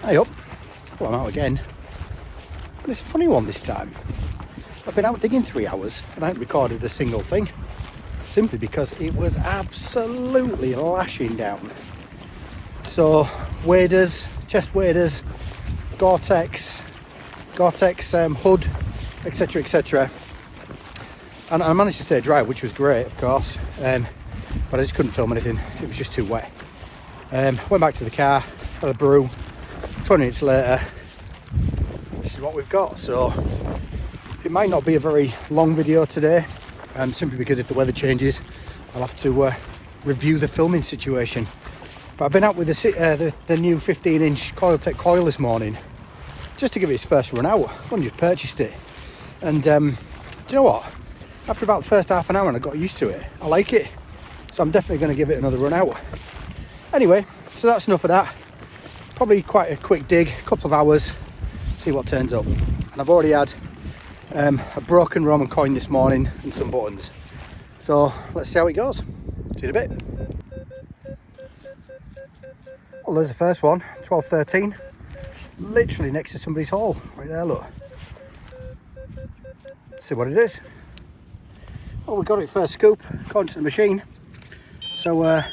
Hey up. Well, I'm out again. But it's a funny one this time. I've been out digging 3 hours and I haven't recorded a single thing. Simply because it was absolutely lashing down. So, waders, chest waders, Gore-Tex hood, etc, etc. And I managed to stay dry, which was great, of course. But I just couldn't film anything. It was just too wet. Went back to the car, had a brew. 20 minutes later, this is what we've got. So it might not be a very long video today, simply because if the weather changes, I'll have to review the filming situation. But I've been out with the new 15-inch Coiltech coil this morning, just to give it its first run out. I've only just purchased it, and do you know what? After about the first half an hour, and I got used to it. I like it, so I'm definitely going to give it another run out. Anyway, so that's enough of that. Probably quite a quick dig, a couple of hours, see what turns up. And I've already had a broken Roman coin this morning and some buttons. So let's see how it goes. See you in a bit. Well, there's the first one, 1213. Literally next to somebody's hole, right there, look. Let's see what it is. Well, we got it first scoop, according to the machine. So,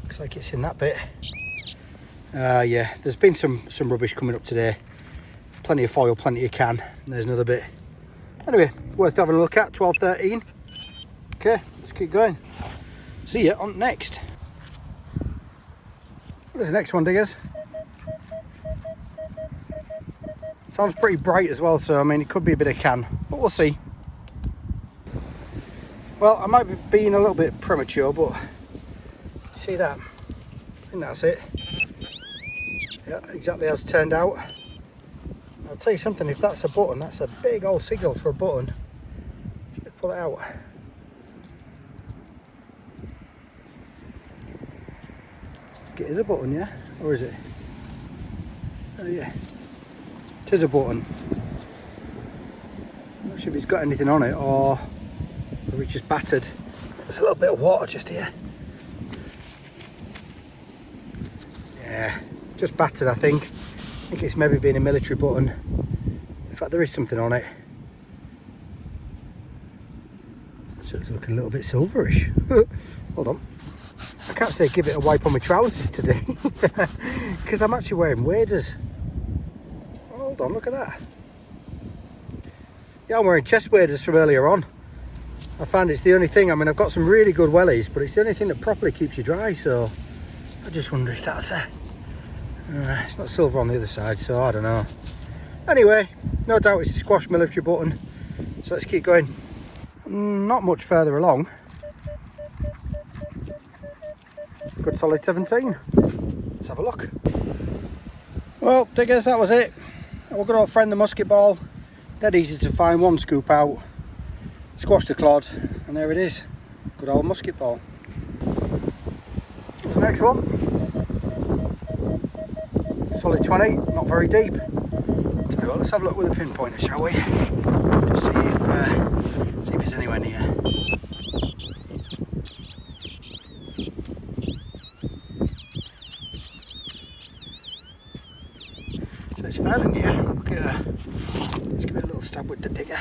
looks like it's in that bit. Yeah, there's been some rubbish coming up today. Plenty of foil, plenty of can, and there's another bit. Anyway, worth having a look at, 1213. Okay, let's keep going. See you on next. What is the next one, diggers? Sounds pretty bright as well, so I mean it could be a bit of can, but we'll see. Well, I might be being a little bit premature, but see that? I think that's it. Yeah, exactly as turned out. I'll tell you something, if that's a button, that's a big old signal for a button. Should pull it out. It is a button, yeah? Or is it? Oh yeah. It is a button. I'm not sure if it's got anything on it or if it's just battered. There's a little bit of water just here. Yeah, just battered, I think. I think it's maybe been a military button. In fact, there is something on it. So it's looking a little bit silverish. Hold on. I can't say give it a wipe on my trousers today because I'm actually wearing waders. Hold on, look at that. Yeah, I'm wearing chest waders from earlier on. I found it's the only thing. I mean, I've got some really good wellies, but it's the only thing that properly keeps you dry. So I just wonder if that's a... it's not silver on the other side, so I don't know. Anyway, no doubt it's a squash military button. So let's keep going. Not much further along. Good solid 17. Let's have a look. Well, diggers, that was it. Our good old friend, the musket ball. Dead easy to find, one scoop out. Squash the clod, and there it is. Good old musket ball. What's the next one? Solid 20, not very deep. Tell you what, let's have a look with a pinpointer, shall we? Just see if it's anywhere near. So it's fairly near. Look at that. Let's give it a little stab with the digger.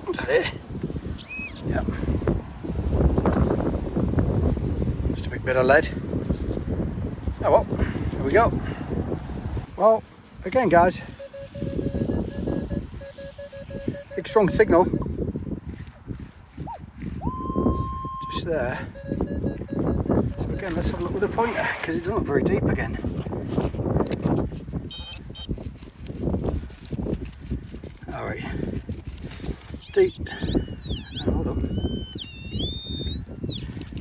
Is that it? Yep. Just a big bit of lead. Oh well, here we go. Well, again guys, big strong signal. Just there. So again, let's have a look with the pointer, because it doesn't look very deep again. Alright. Deep. Hold on.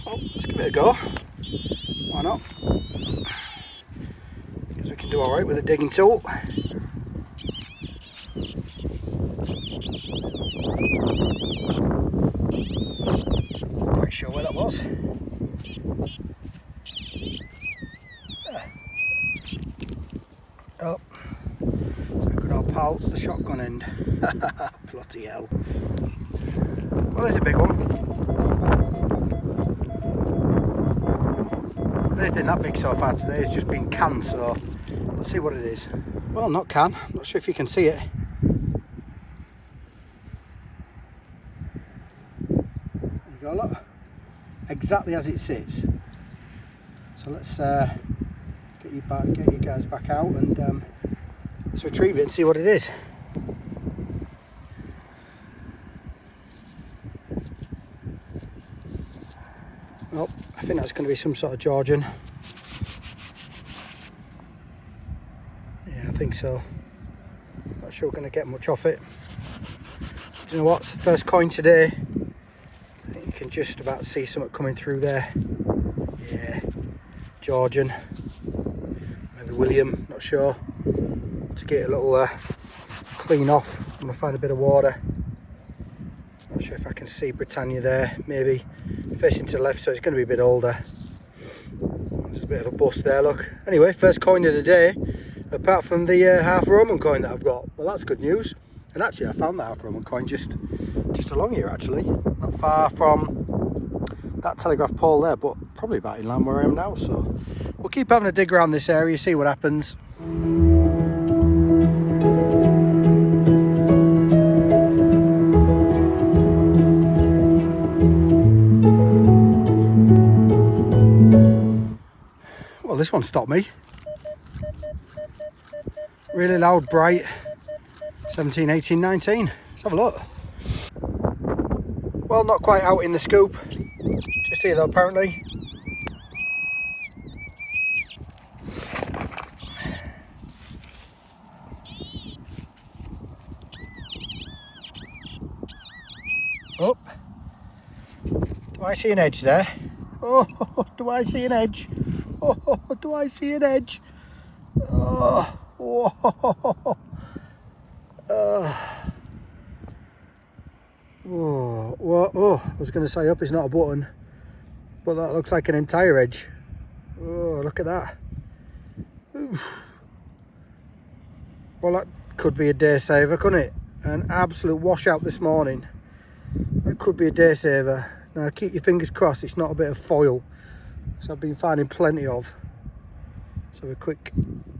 Oh, let's give it a go. Why not? Because we can do alright with a digging tool. Quite sure where that was. Oh, so good old pal, the shotgun end. Bloody hell. Well, there's a big one. Anything that big so far today has just been canned, so let's see what it is. Well, not can, not sure if you can see it. There you go, look. Exactly as it sits. So let's get you guys back out and let's retrieve it and see what it is. Well, I think that's going to be some sort of Georgian. Yeah, I think so. Not sure we're going to get much off it. Do you know what? It's the first coin today. I think you can just about see something coming through there. Yeah, Georgian. Maybe William, not sure. To get a little clean off, I'm going to find a bit of water. Not sure if I can see Britannia there, maybe facing to the left, so it's going to be a bit older. There's a bit of a bust there, look. Anyway, first coin of the day, apart from the half Roman coin that I've got. Well, that's good news. And actually, I found the half Roman coin just along here, actually. Not far from that telegraph pole there, but probably about in line where I am now. So we'll keep having a dig around this area, see what happens. Well, this one stopped me. Really loud, bright. 17, 18, 19. Let's have a look. Well, not quite out in the scoop. Just here though, apparently. Oh. Do I see an edge there? Oh, do I see an edge? Oh, do I see an edge? Oh, oh, oh, I was going to say up is not a button, but that looks like an entire edge. Oh, look at that. Oof. Well, that could be a day saver, couldn't it? An absolute washout this morning. That could be a day saver. Now, keep your fingers crossed it's not a bit of foil. So I've been finding plenty of. So a quick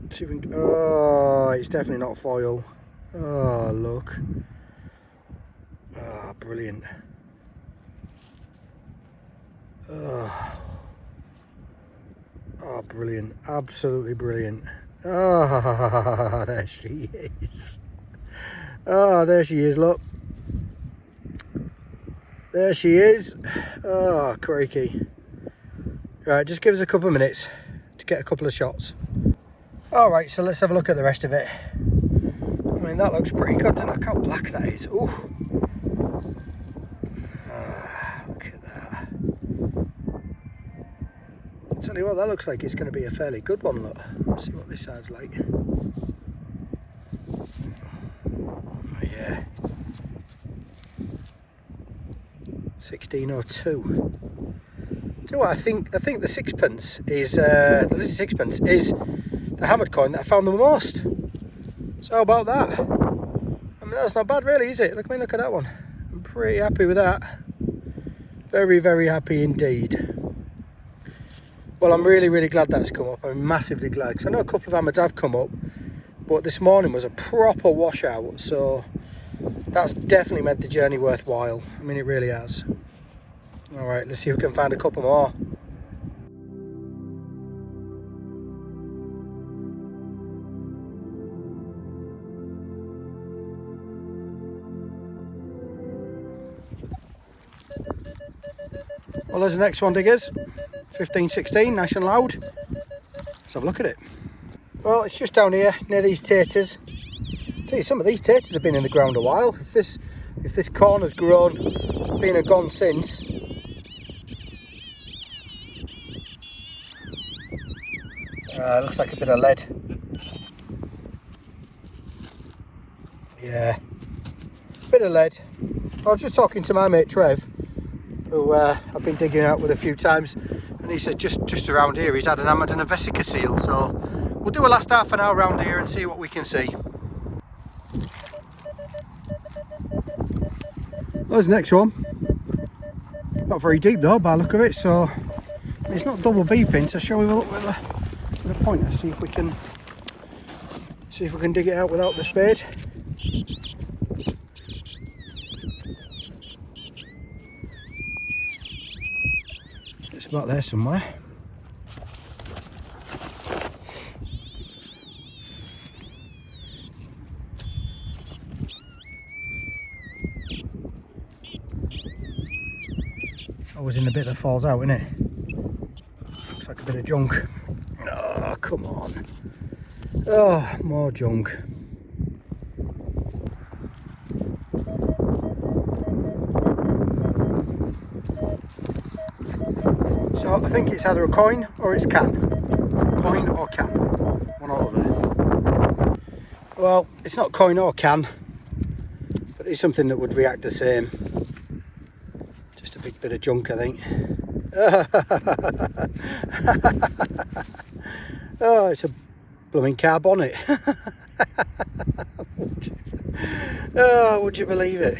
see if we can, oh, it's definitely not foil. Oh, look. Oh, brilliant. Oh, brilliant. Absolutely brilliant. Oh, there she is. Oh, there she is, look. There she is. Oh, crikey. Right, just give us a couple of minutes to get a couple of shots. Alright, so let's have a look at the rest of it. I mean, that looks pretty good, and look how black that is. Ooh. Look at that. I'll tell you what, that looks like it's going to be a fairly good one, look. Let's see what this side's like. Oh, yeah. 1602. Do you know what, I think the sixpence is the little sixpence is the hammered coin that I found the most. So how about that? I mean, that's not bad really, is it? Look at that one. I'm pretty happy with that. Very, very happy indeed. Well, I'm really, really glad that's come up. I'm massively glad, because I know a couple of hammers have come up, but this morning was a proper washout, so that's definitely made the journey worthwhile. I mean, it really has. All right, let's see if we can find a couple more. Well, there's the next one, diggers. 1516, nice and loud. Let's have a look at it. Well, it's just down here near these taters. I tell you, some of these taters have been in the ground a while. If this corn has grown, been and gone since. Looks like a bit of lead. Yeah, bit of lead. I was just talking to my mate Trev, who I've been digging out with a few times, and and he said just around here he's had an hammered and a vesica seal, so we'll do a last half an hour around here and see what we can see. There's the next one. Not very deep though by the look of it, so it's not double beeping, so shall we look with a pointer, see if we can dig it out without the spade. It's about there somewhere. Always in the bit that falls out, isn't it? Looks like a bit of junk. Oh, come on. Oh, more junk. So I think it's either a coin or it's can. Coin or can. One or other. Well, it's not coin or can, but it's something that would react the same. Just a big bit of junk, I think. Oh, it's a blooming car bonnet. Oh, would you believe it?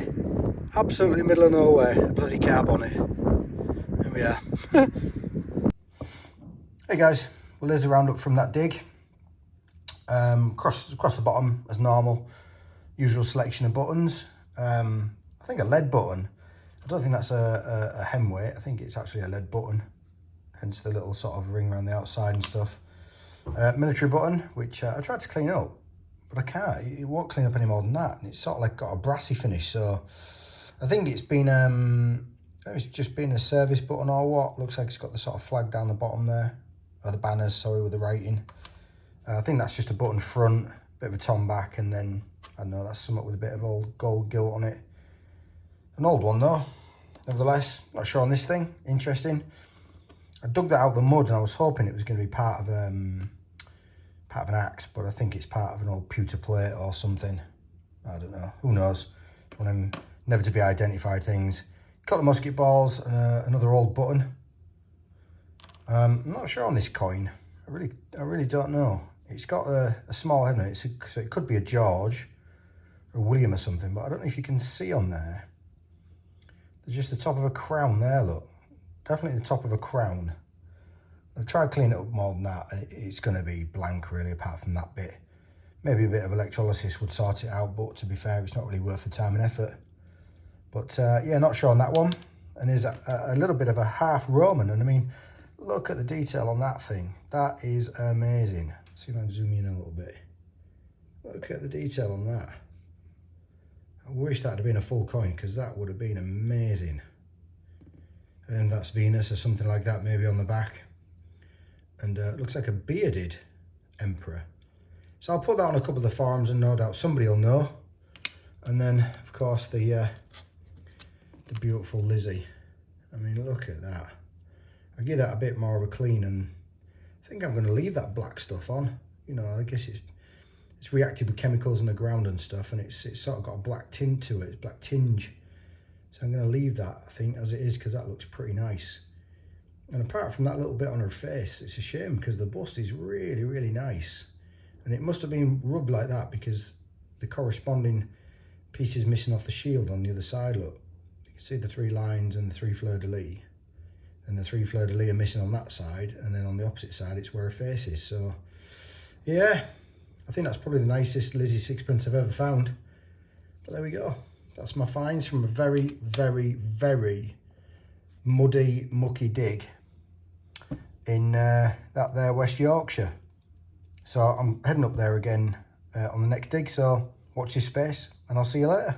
Absolutely middle of nowhere, a bloody car bonnet. There we are. Hey guys, well there's a roundup from that dig. Across the bottom as normal, usual selection of buttons. I think a lead button. I don't think that's a hem weight. I think it's actually a lead button, hence the little sort of ring around the outside and stuff. Military button, which I tried to clean up, but I can't. It won't clean up any more than that. And it's sort of like got a brassy finish, so I think it's been it's just been a service button or what. Looks like it's got the sort of flag down the bottom there, or the banners, sorry, with the rating. I think that's just a button front, bit of a tom back, and then I don't know, that's something with a bit of old gold gilt on it. An old one though, nevertheless. Not sure on this thing. Interesting. I dug that out of the mud and I was hoping it was going to be part of an axe, but I think it's part of an old pewter plate or something. I don't know. Who knows? One of them never to be identified things. Got the musket balls and another old button. I'm not sure on this coin. I really don't know. It's got a small head on it, so it could be a George or a William or something, but I don't know if you can see on there. There's just the top of a crown there, look. Definitely the top of a crown. I've tried cleaning it up more than that, and it's going to be blank really apart from that bit. Maybe a bit of electrolysis would sort it out, but to be fair, it's not really worth the time and effort. But yeah, not sure on that one. And there's a little bit of a half Roman, and I mean, look at the detail on that thing. That is amazing. Let's see if I can zoom in a little bit. Look at the detail on that. I wish that had been a full coin, because that would have been amazing. And that's Venus or something like that, maybe on the back. And it looks like a bearded emperor. So I'll put that on a couple of the forums, and no doubt somebody will know. And then, of course, the beautiful Lizzie. I mean, look at that. I give that a bit more of a clean, and I think I'm going to leave that black stuff on. You know, I guess it's reacted with chemicals in the ground and stuff, and it's sort of got a black tint to it, black tinge. So I'm going to leave that, I think, as it is, because that looks pretty nice. And apart from that little bit on her face, it's a shame because the bust is really, really nice. And it must have been rubbed like that because the corresponding piece is missing off the shield on the other side, look. You can see the 3 lines and the 3 fleur-de-lis. And the 3 fleur-de-lis are missing on that side, and then on the opposite side, it's where her face is. So, yeah, I think that's probably the nicest Lizzie sixpence I've ever found. But there we go. That's my finds from a very, very, very muddy, mucky dig in that there West Yorkshire. So I'm heading up there again on the next dig, so watch this space and I'll see you later.